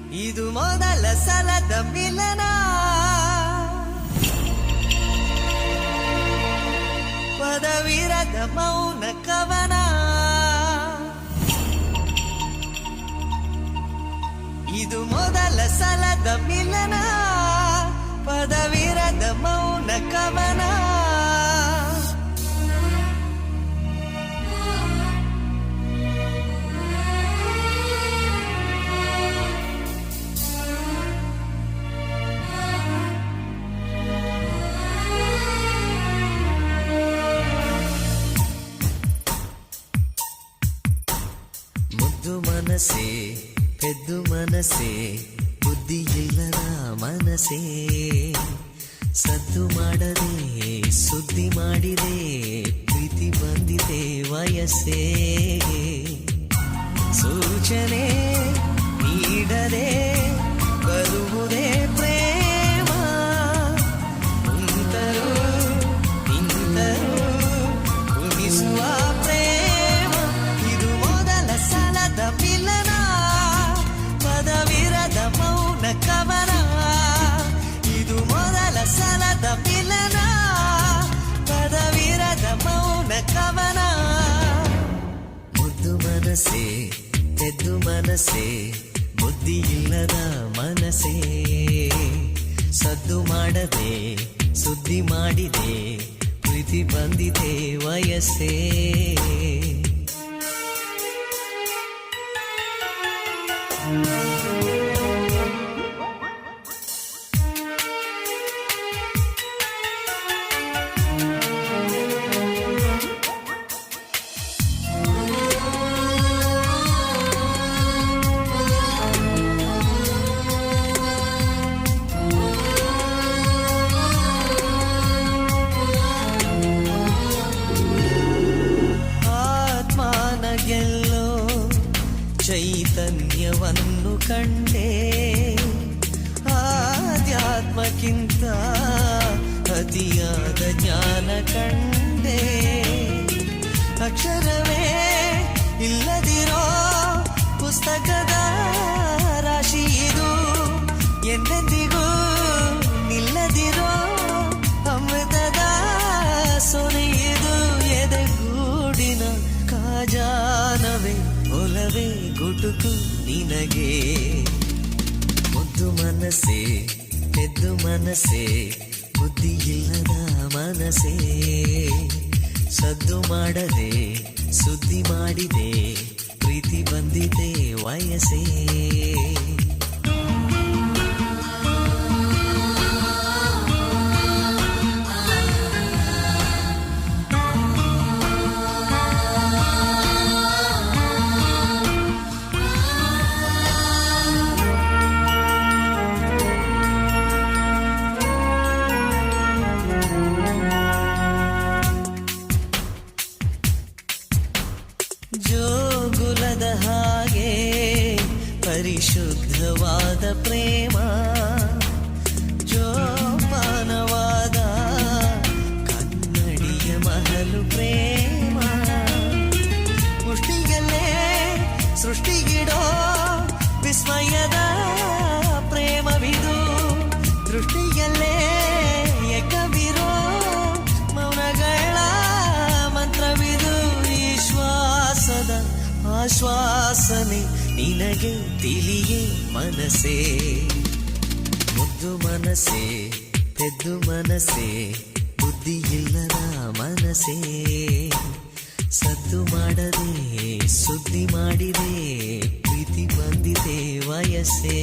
ಇದು ಮೊದಲ ಸಲದ ಮಿಲನ, ಪದವಿರದ ಮೌನ ಕವನ. ಇದು ಮೊದಲ ಸಲದ ಮಿಲನ, ಪದವಿರದ ಮೌನ ಕವನ. ಮುದ್ದು ಮನಸೆ ಪೆದ್ದು ಮನಸೆ ಬುದ್ಧಿ ಇಲ್ಲದ ಮನಸೆ, ಸದ್ದು ಮಾಡದೆ ಸುದ್ದಿ ಮಾಡಿದೆ ಪ್ರೀತಿ ಬಂದಿದೆ ವಯಸ್ಸೇ. ಸೂಚನೆ ನೀಡದೆ ಬರುವುದೇ ಪ್ರೇಮ, ನಿಂತರು ನಿಂತರು ಉಣಿಸುವ ಪ್ರೇಮ. ಇದು ಮೊದಲ ಸಲದ ಮಿಲನ, ಪದವಿರದ ಮೌನ ಕವನ. ಇದು ಮೊದಲ ಸಲದ ಮಿಲನ, ಪದವಿರದ ಮೌನ ಕವನ. ಮುದ್ದು ಮನಸೆ ಪೆದ್ದು ಮನಸೆ ಬುದ್ಧಿ ಇಲ್ಲದ ಮನಸೆ, ಸದ್ದು ಮಾಡದೆ ಸುದ್ದಿ ಮಾಡಿದೆ ಪ್ರೀತಿ ಬಂದಿದೆ ವಯಸ್ಸೇ. ಗೆಲ್ಲೋ ಚೈತನ್ಯವನ್ನು ಕಂಡೆ, ಆಧ್ಯಾತ್ಮಕ್ಕಿಂತ ಅತಿಯಾದ ಜ್ಞಾನ ಕಂಡೆ. ಅಕ್ಷರವೇ ಇಲ್ಲದಿರೋ ಪುಸ್ತಕದ ರಾಶಿ ಇದು, ಎಂದೆಂದಿಗೂ ನಿಲ್ಲದಿರೋ ಅಮೃತದ ಸೊನೆ ಇದು. ಎದೆಗೂಡಿನ ಖಜಾನವೇ ಒಲವೇ ಗುಟುಕು ನಿನಗೆ. ಮುದ್ದು ಮನಸ್ಸೆ ಪೆದ್ದು ಮನಸ್ಸೆ ಬುದ್ಧಿ ಇಲ್ಲದ ಮನಸ್ಸೇ, ಸದ್ದು ಮಾಡದೆ ಸುದ್ದಿ ಮಾಡಿದೆ ಪ್ರೀತಿ ಬಂದಿದೆ ವಯಸ್ಸೇ. ಜೋಗುಲದ ಹಾಗೆ ಪರಿಶುದ್ಧವಾದ ಪ್ರೇಮ, ಜೋಪಾನವಾದ ಕನ್ನಡಿಯ ಮಹಲು ಪ್ರೇಮ. ಮುಷ್ಟಿಯಲ್ಲೇ ಸೃಷ್ಟಿಗಿಡೋ ವಿಸ್ಮಯದ ಪ್ರೇಮವಿದು, ದೃಷ್ಟಿಯಲ್ಲೇ ಏಕವಿರೋ ಮೌನಗಳ ಮಂತ್ರವಿದು. ಶ್ವಾಸದ ಆಶ್ವಾಸನೆ ನಿನಗೆ ತಿಳಿಯೇ ಮನಸ್ಸೇ. ಮುದ್ದು ಮನಸ್ಸೆ ಪೆದ್ದು ಮನಸ್ಸೆ ಬುದ್ಧಿ ಇಲ್ಲದ ಮನಸ್ಸೇ, ಸದ್ದು ಮಾಡದೆ ಸುದ್ದಿ ಮಾಡಿದೆ ಪ್ರೀತಿ ಬಂದಿದೆ ವಯಸ್ಸೇ.